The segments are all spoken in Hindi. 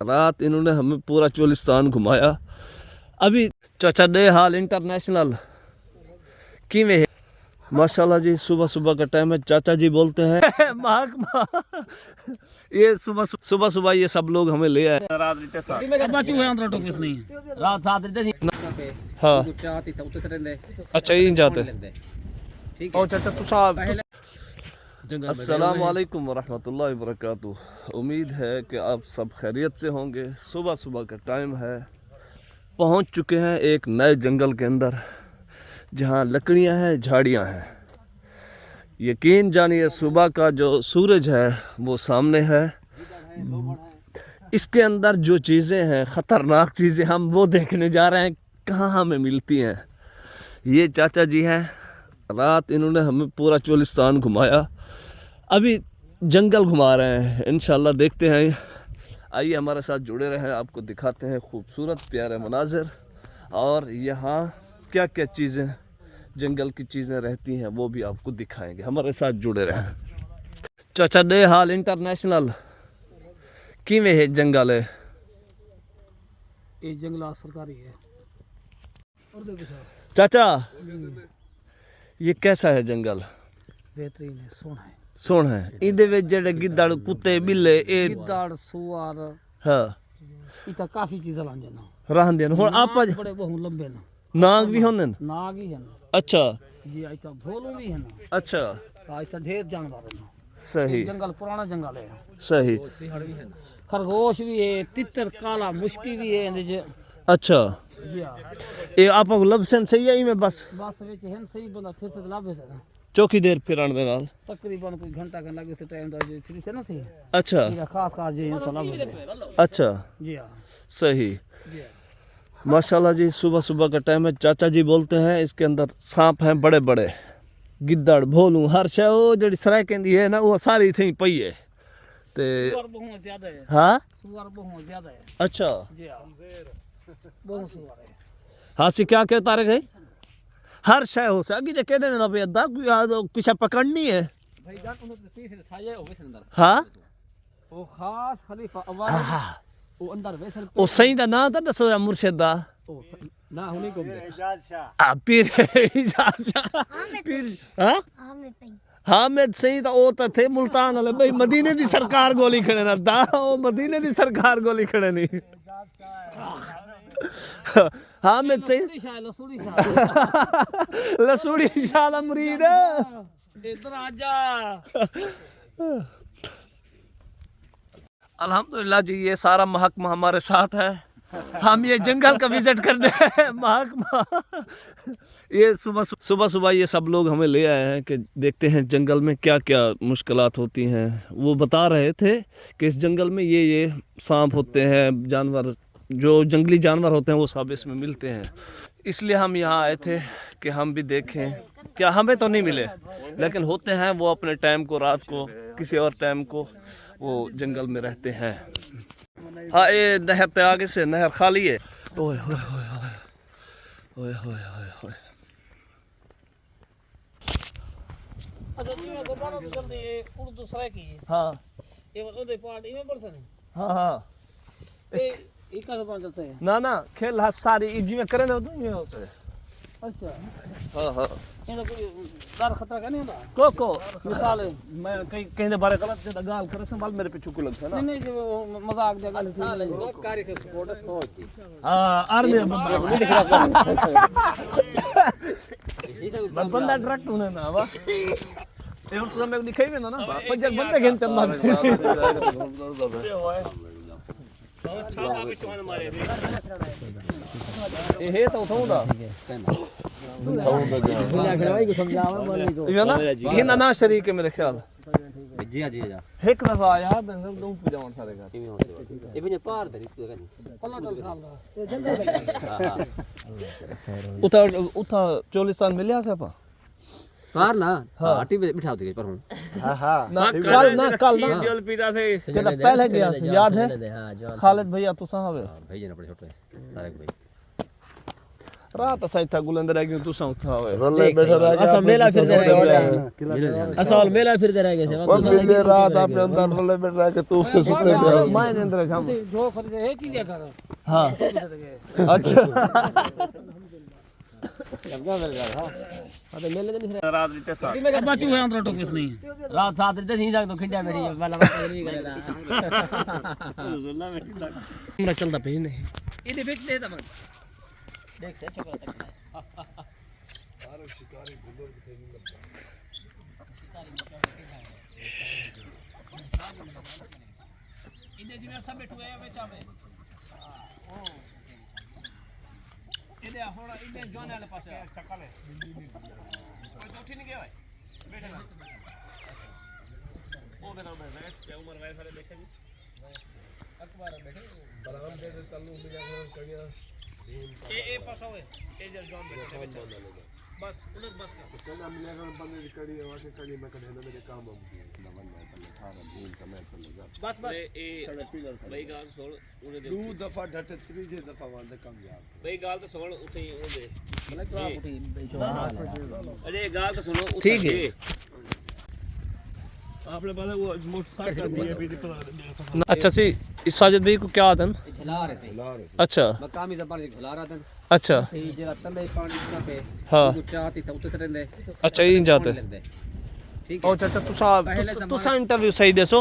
रात इन्होंने हमें पूरा चोलिस्तान घुमाया। अभी चाचा डे हाल इंटरनेशनल किवें है माशाल्लाह जी। सुबह सुबह का टाइम है। चाचा जी बोलते हैं ये सुबह सुबह ये सब लोग हमें ले आए। हाँ अच्छा यहीं जाते। अस्सलाम वालेकुम वरहमतुल्लाहि वबरकातुहू। उम्मीद है कि आप सब खैरियत से होंगे। सुबह सुबह का टाइम है। पहुंच चुके हैं एक नए जंगल के अंदर जहां लकड़ियां हैं, झाड़ियां हैं। यकीन जानिए सुबह का जो सूरज है वो सामने है। इसके अंदर जो चीज़ें हैं, ख़तरनाक चीज़ें, हम वो देखने जा रहे हैं कहाँ हमें मिलती हैं। ये चाचा जी हैं। रात इन्होंने हमें पूरा चोलिस्तान घुमाया। अभी जंगल घुमा रहे हैं। इंशाल्लाह देखते हैं। आइए हमारे साथ जुड़े रहें। आपको दिखाते हैं खूबसूरत प्यारे मनाज़र और यहाँ क्या क्या चीज़ें, जंगल की चीज़ें रहती हैं वो भी आपको दिखाएंगे। हमारे साथ जुड़े रहें। चाचा डे हाल इंटरनेशनल किवें है जंगल है? ये जंगल सरकारी है। चाचा ये कैसा है जंगल? बेहतरीन है, सोना है। सोना है। इहदे विच जेड़े गिद्दड़, कुत्ते, बिल्ले, ए गिद्दड़, सुअर, हाँ इता काफी चीज़ां लांदे ना। रहंदे न। हुण आपा बड़े बहु लंबे ना। नाग भी होंदे न? नाग ही है ना। अच्छा जी इता भोलू भी है ना। अच्छा इता ढेर जानवर है ना। सही जंगल पुराना जंगल है। सही। खरगोश भी है, तितर, काला मुश्की भी है इंदे च। अच्छा जी हां। ये आपा को लबसन सही है में बस विच हैं सही बंदा फिर से लाभे से ना। चौकी देर फिरण दे नाल तकरीबन कोई घंटा का लगे से टाइम दा फिर से ना सही। अच्छा ये खास खास जी तो लाभे। अच्छा जी हां सही। जी हां। माशाल्लाह जी। सुबह सुबह का टाइम है। चाचा जी बोलते हैं इसके अंदर सांप हैं बड़े बड़े, गिद्दड़, भोलू, हर शय वो जड़ी सराय कहंदी है ना वो सारी थी पई है। ते सुअर बहुत ज्यादा है। हाँ सुअर बहुत ज्यादा है। अच्छा जी हां बहुत सुअर है। हासी क्या कहता रहे हर शय हो से अगी जे कहने में ना पे अद्दा कुछ पकड़नी है भाई जान उन्होंने तीसरे छाये हो वैसे अंदर। हाँ वो खास खलीफा अवाज वो अंदर वैसे ओ सही दा ना ता दसो मुर्शिद दा ना होने को इजाज शाह पीर इजाज शाह पीर हां हामिद सही दा ओ ता थे मुल्तान वाले भाई मदीने दी सरकार गोली खड़े ना दा ओ मदीने दी सरकार गोली खड़े नहीं हामिद सही लसूड़ी शाह दा मुरीद इधर आजा। अल्हम्दुलिल्लाह जी ये सारा महकमा हमारे साथ है। हम ये जंगल का विजिट करने महकमा ये सुबह सुबह ये सब लोग हमें ले आए हैं कि देखते हैं जंगल में क्या क्या मुश्किलात होती हैं। वो बता रहे थे कि इस जंगल में ये सांप होते हैं, जानवर जो जंगली जानवर होते हैं वो सब इसमें मिलते हैं। इसलिए हम यहाँ आए थे कि हम भी देखें। क्या हमें तो नहीं मिले लेकिन होते हैं वो अपने टाइम को, रात को किसी और टाइम को वो जंगल में रहते हैं। हाँ ये नहर पे आगे से नहर खाली है। ओए होए होए होए होए होए होए। अच्छा तुम्हें गुरबानो तो जल्दी ये उर्दू सराय की है। हाँ ये ओदे पार्ट इमे पड़सन। हाँ हाँ ये का जबान चलता है ना ना खेल हाथ सारी जी में करे ना तो ये हो से। अच्छा हाँ हाँ ये तो कोई डर खतरा का नहीं होता को मिसाल है मैं कहीं कहीं दे बारे गलत से गाल करे संभाल मेरे पीछे को लगता है ना। नहीं जो मजाक दे गल से कार्य के सपोर्ट होती। हाँ आर्मी बंदा नहीं दिख रहा बंदा डायरेक्ट होने ना वा ये हम तो मैं दिखाई में ना पंजर बंदे घेनते अंदर ये तो उठाऊंगा ये ना ये ना शरीक है मेरे ख्याल। जी जी जा एक दफा आया बंदर दो पूजावन सारे का ये भी पार दे उठा उठा चोलिस्तान मिलिया से आपा पार ना हाटी बिठा दे पर हूं हां हां कल ना जल पीता थे जब पहले गया से याद है खालिद भैया तो साहब है भाई ना पड़े छोटे तारक भाई रात असा इतना गुलंदर है कि तू उठा हुए रले बैठा रह गया असा मेला फिर दे सब रहेगा असा मेला फिर दे रहेगा और दिन रात अपने अंदर रले बैठ रहा के तू सुते पे माय ने अंदर हम जो खरीदे है चीज कर हां अच्छा अरे मेले नहीं रात बीते साथ अब बच्चू है अंदर तो कुछ नहीं रात 7 बजे नहीं जाग तो खिंडा मेरी वाला नहीं करेगा हमरा चलता पे नहीं इधर बेच दे दम देख से चक्कर तक इधर जिने सब बैठे हैं बेचा में इधर होड़ा इधर जोने वाले पास चक्कर है कोई तो उठी नहीं गया भाई बैठे ना ओ बेटा बैठ के उम्र वाले सारे देखे जी अखबार बैठे बराबर दे चालू में जाकर कड़िया ए पास होए ए जल जोन बैठे बस उलट बस का चला मिलेगा बंदे कड़ी है वाके कड़ी में कड़े मेरे काम हम नवन में पहले 18 दिन का मैं चलेगा बस ए भाई गाल छोड़ उन्हें दे दो दफा ढटे तीसरी दफा वांदे कम यार भाई गाल तो छोड़ उठे ही दे मतलब क्या उठी बेचो अरे गाल तो सुनो ठीक है आपने पता वो मोटरसाइकिल अच्छा सी इस साजिद भाई को क्या आता है झला रहे थे अच्छा मकामी जबान झला रहा था अच्छा ये जरा तले पानी ना पे हाँ वो चाहती था उतर रहंदे अच्छा ये जाते ठीक ओ चाचा तुसा इंटरव्यू सही देसो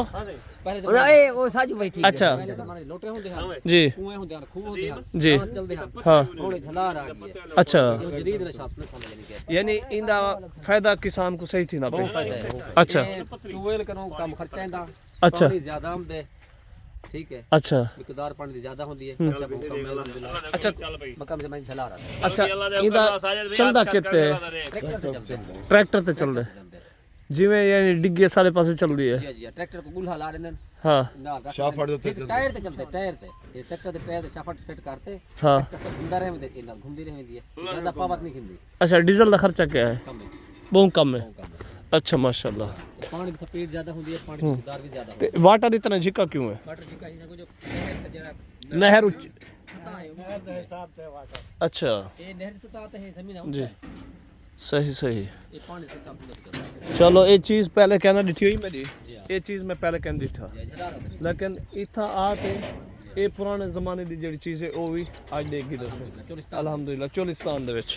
पहले तो ए वो साजू भाई ठीक अच्छा पहले जमाने लोटे होंदे हां जी कुएं होंदे हां खूह होंदे हां जी चलदे हां हाँ थोड़े झला रहा है अच्छा ये जदीद नशात में खाने यानी कि यानी इंदा फायदा किसान को सही थी ना पे अच्छा ट्यूबवेल करो कम खर्चा इंदा अच्छा पानी ज्यादा आमदे ठीक है अच्छा मिकदार पानी दी ज्यादा होंदी है खर्चा बहुत कम है अल्हम्दुलिल्लाह अच्छा मकामी जमाने झला रहा है अच्छा इंदा चलदा कितने ट्रैक्टर से चलते हैं ट्रैक्टर ते चल रहे जिवें यानी डिग्गे सारे पासे चल रही है जी जी ट्रैक्टर को गुल्हा ला रहे हैं हाँ ना शाफट दे टायर ते चलते टायर ते ये ट्रैक्टर दे टायर ते शाफट सेट करते हाँ सब जिंदा रहे में देते ना घूमती रहे दी है ज्यादा पावत नहीं खिंदी अच्छा डीजल का खर्चा क्या है कम है बहुत कम है कम है अच्छा माशाल्लाह पानी की स्पीड ज्यादा होती है पानी की रफ्तार भी ज्यादा ते वाटर इतना झिका क्यों है वाटर जी का इनको जो नहर का जरा नहर नहर का हिसाब से वाटर अच्छा ये नहर से तो आता है जमीन जी सही सही ये पानी से स्टॉप नहीं करता चलो ये चीज़ पहले कहना डिठी हुई मेरी जी हाँ ये चीज़ मैं पहले कहना डिठा ये झला रहा था लेकिन इतना आके ये पुराने ज़माने की जी चीज़ है वो भी आज देखी दसो अलहमदुलिल्लाह चोलिस्तान दे विच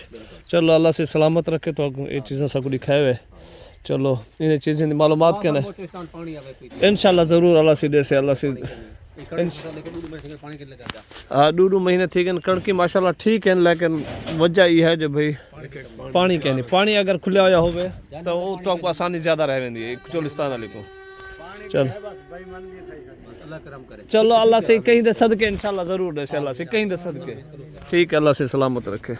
चलो अल्लाह से सलामत रखे तो ये चीज़ें सब दिखाए हुए चलो इन चीज़ें की मालूमात क्या है मोटरस्टान पानी आवे कोई इंशाल्लाह ज़रूर अल्लाह से दे से अल्लाह से लेकिन दूर में पानी के लगा हाँ 2 महीने ठीक है कणकी माशाल्लाह ठीक है लेकिन वजह ये है जो भाई पानी क्या नहीं पानी अगर खुला होया होवे तो वो तो आपको आसानी ज़्यादा रह वेंदी है चोलिस्तान वाले को चल अल्लाह करम करे चलो अल्लाह से कहीं दे सदके इंशाल्लाह ज़रूर दे से अल्लाह से कहीं दे सदके ठीक है अल्लाह से सलामत रखे